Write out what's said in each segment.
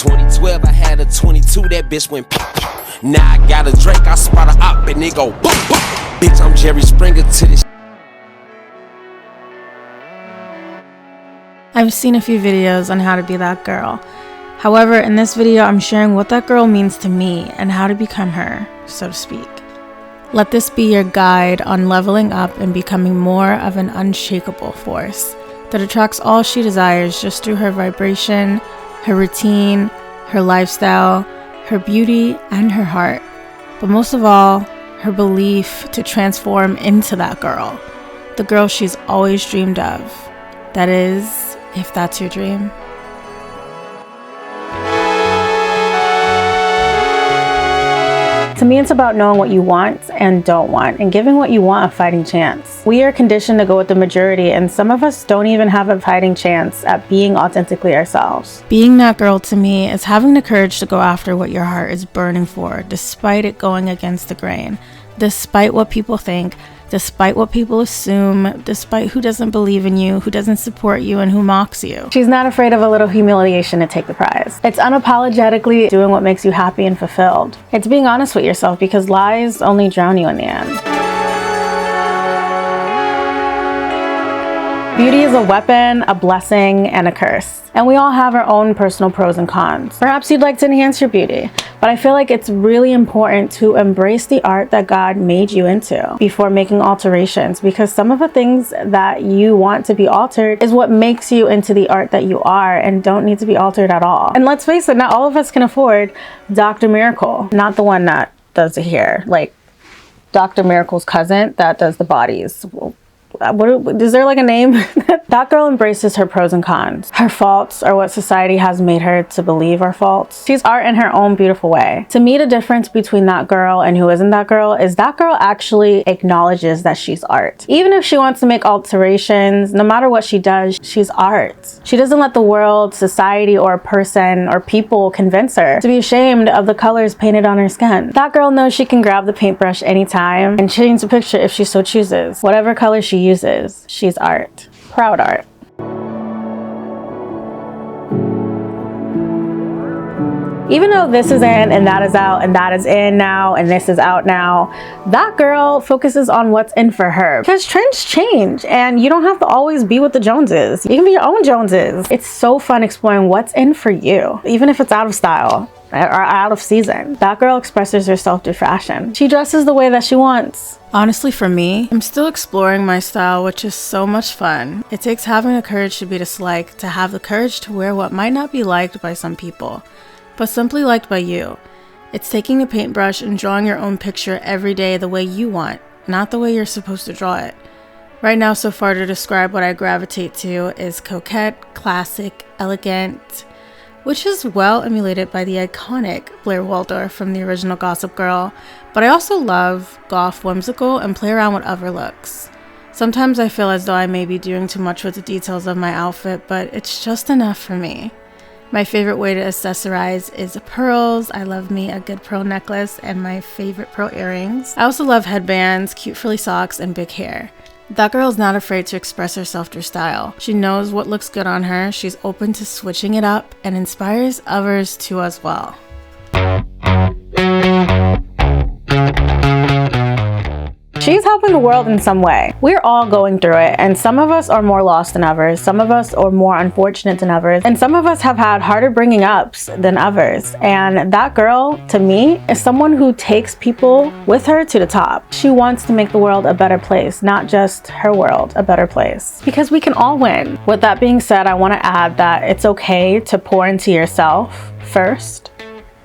2012, I had a 22, that bitch went pop. Now I got a Drake, I spot a op and it go boop, boop. Bitch, I'm Jerry Springer to this. I've seen a few videos on how to be that girl. However, in this video, I'm sharing what that girl means to me and how to become her, so to speak. Let this be your guide on leveling up and becoming more of an unshakable force that attracts all she desires just through her vibration, her routine, her lifestyle, her beauty, and her heart. But most of all, her belief to transform into that girl, the girl she's always dreamed of. That is, if that's your dream. To me, it's about knowing what you want and don't want, and giving what you want a fighting chance. We are conditioned to go with the majority, and some of us don't even have a fighting chance at being authentically ourselves. Being that girl to me is having the courage to go after what your heart is burning for, despite it going against the grain, despite what people think, despite what people assume, despite who doesn't believe in you, who doesn't support you, and who mocks you. She's not afraid of a little humiliation to take the prize. It's unapologetically doing what makes you happy and fulfilled. It's being honest with yourself, because lies only drown you in the end. Beauty is a weapon, a blessing, and a curse. And we all have our own personal pros and cons. Perhaps you'd like to enhance your beauty, but I feel like it's really important to embrace the art that God made you into before making alterations, because some of the things that you want to be altered is what makes you into the art that you are and don't need to be altered at all. And let's face it, not all of us can afford Dr. Miracle, not the one that does the hair, like Dr. Miracle's cousin that does the bodies. What is there like a name? That girl embraces her pros and cons. Her faults are what society has made her to believe are faults. She's art in her own beautiful way. To me, the difference between that girl and who isn't that girl is that girl actually acknowledges that she's art. Even if she wants to make alterations, no matter what she does, she's art. She doesn't let the world, society, or a person or people convince her to be ashamed of the colors painted on her skin. That girl knows she can grab the paintbrush anytime and change the picture if she so chooses. Whatever color she uses, she's art. Proud art. Even though this is in and that is out and that is in now and this is out now, that girl focuses on what's in for her. Because trends change and you don't have to always be with the Joneses. You can be your own Joneses. It's so fun exploring what's in for you, even if it's out of style or out of season. That girl expresses herself through fashion. She dresses the way that she wants. Honestly, for me, I'm still exploring my style, which is so much fun. It takes having the courage to be disliked, to have the courage to wear what might not be liked by some people, but simply liked by you. It's taking the paintbrush and drawing your own picture every day the way you want, not the way you're supposed to draw it. Right now, so far, to describe what I gravitate to is coquette, classic, elegant, which is well emulated by the iconic Blair Waldorf from the original Gossip Girl, but I also love goth whimsical and play around with other looks. Sometimes I feel as though I may be doing too much with the details of my outfit, but it's just enough for me. My favorite way to accessorize is pearls. I love me a good pearl necklace and my favorite pearl earrings. I also love headbands, cute frilly socks, and big hair. That girl is not afraid to express herself through style. She knows what looks good on her, she's open to switching it up, and inspires others to as well. She's helping the world in some way. We're all going through it, and some of us are more lost than others, some of us are more unfortunate than others, and some of us have had harder bringing ups than others. And that girl, to me, is someone who takes people with her to the top. She wants to make the world a better place, not just her world a better place, because we can all win. With that being said, I want to add that it's okay to pour into yourself first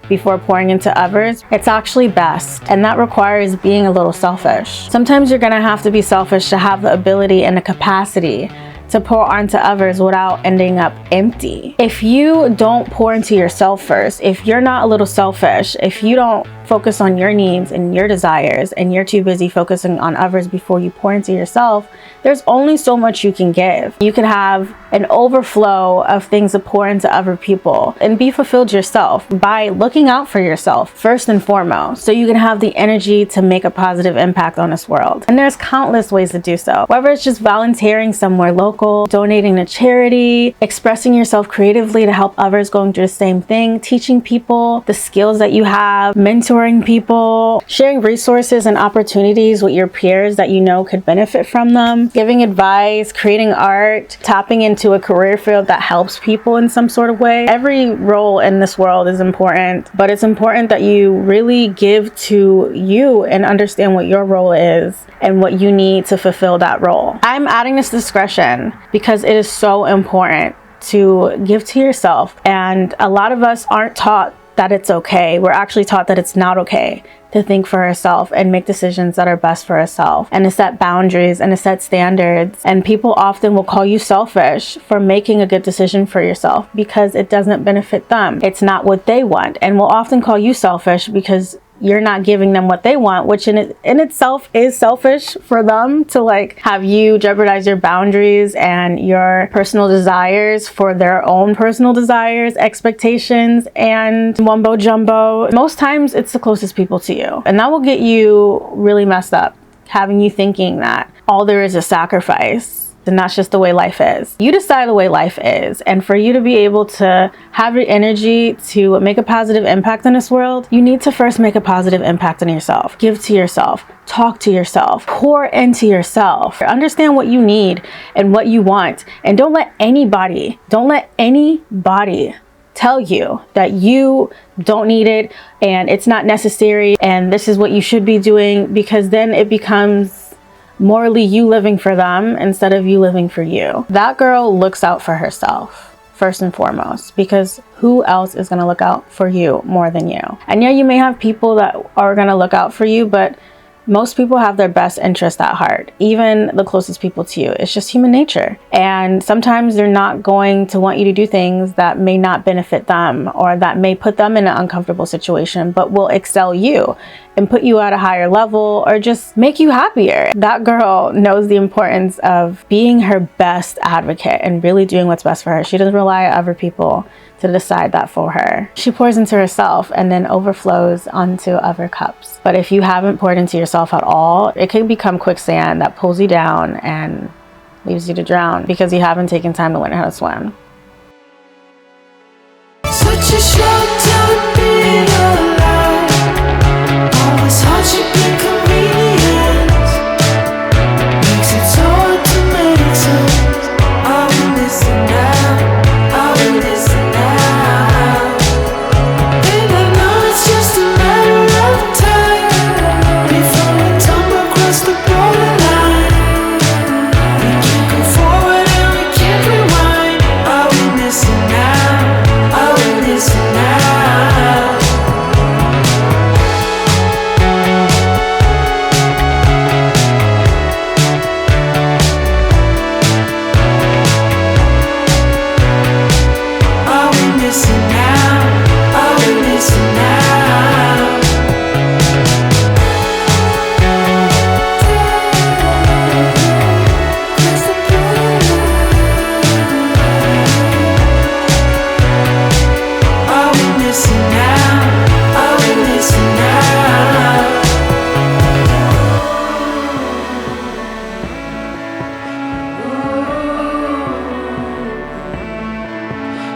before pouring into others. It's actually best, and that requires being a little selfish. Sometimes you're gonna have to be selfish to have the ability and the capacity to pour onto others without ending up empty. If you don't pour into yourself first, if you're not a little selfish, if you don't focus on your needs and your desires, and you're too busy focusing on others before you pour into yourself, there's only so much you can give. You can have an overflow of things to pour into other people and be fulfilled yourself by looking out for yourself first and foremost, so you can have the energy to make a positive impact on this world. And there's countless ways to do so, whether it's just volunteering somewhere local, donating to charity, expressing yourself creatively to help others going through the same thing, teaching people the skills that you have, mentoring people, sharing resources and opportunities with your peers that you know could benefit from them, giving advice, creating art, tapping into a career field that helps people in some sort of way. Every role in this world is important, but it's important that you really give to you and understand what your role is and what you need to fulfill that role. I'm adding this discretion because it is so important to give to yourself, and a lot of us aren't taught that it's okay. We're actually taught that it's not okay to think for herself and make decisions that are best for herself, and to set boundaries and to set standards. And people often will call you selfish for making a good decision for yourself because it doesn't benefit them. It's not what they want, and will often call you selfish because you're not giving them what they want, which in itself is selfish for them to like have you jeopardize your boundaries and your personal desires for their own personal desires, expectations, and wumbo jumbo. Most times it's the closest people to you, and that will get you really messed up, having you thinking that all there is sacrifice. And that's just the way life is. You decide the way life is. And for you to be able to have the energy to make a positive impact in this world, you need to first make a positive impact on yourself. Give to yourself, talk to yourself, pour into yourself, understand what you need and what you want. And don't let anybody tell you that you don't need it and it's not necessary and this is what you should be doing, because then it becomes morally you living for them instead of you living for you. That girl looks out for herself first and foremost, because who else is going to look out for you more than you? And yeah, you may have people that are going to look out for you, but most people have their best interest at heart, even the closest people to you. It's just human nature. And sometimes they're not going to want you to do things that may not benefit them or that may put them in an uncomfortable situation, but will excel you and put you at a higher level or just make you happier. That girl knows the importance of being her best advocate and really doing what's best for her. She doesn't rely on other people to decide that for her. She pours into herself and then overflows onto other cups. But if you haven't poured into yourself at all, it can become quicksand that pulls you down and leaves you to drown because you haven't taken time to learn how to swim. Such a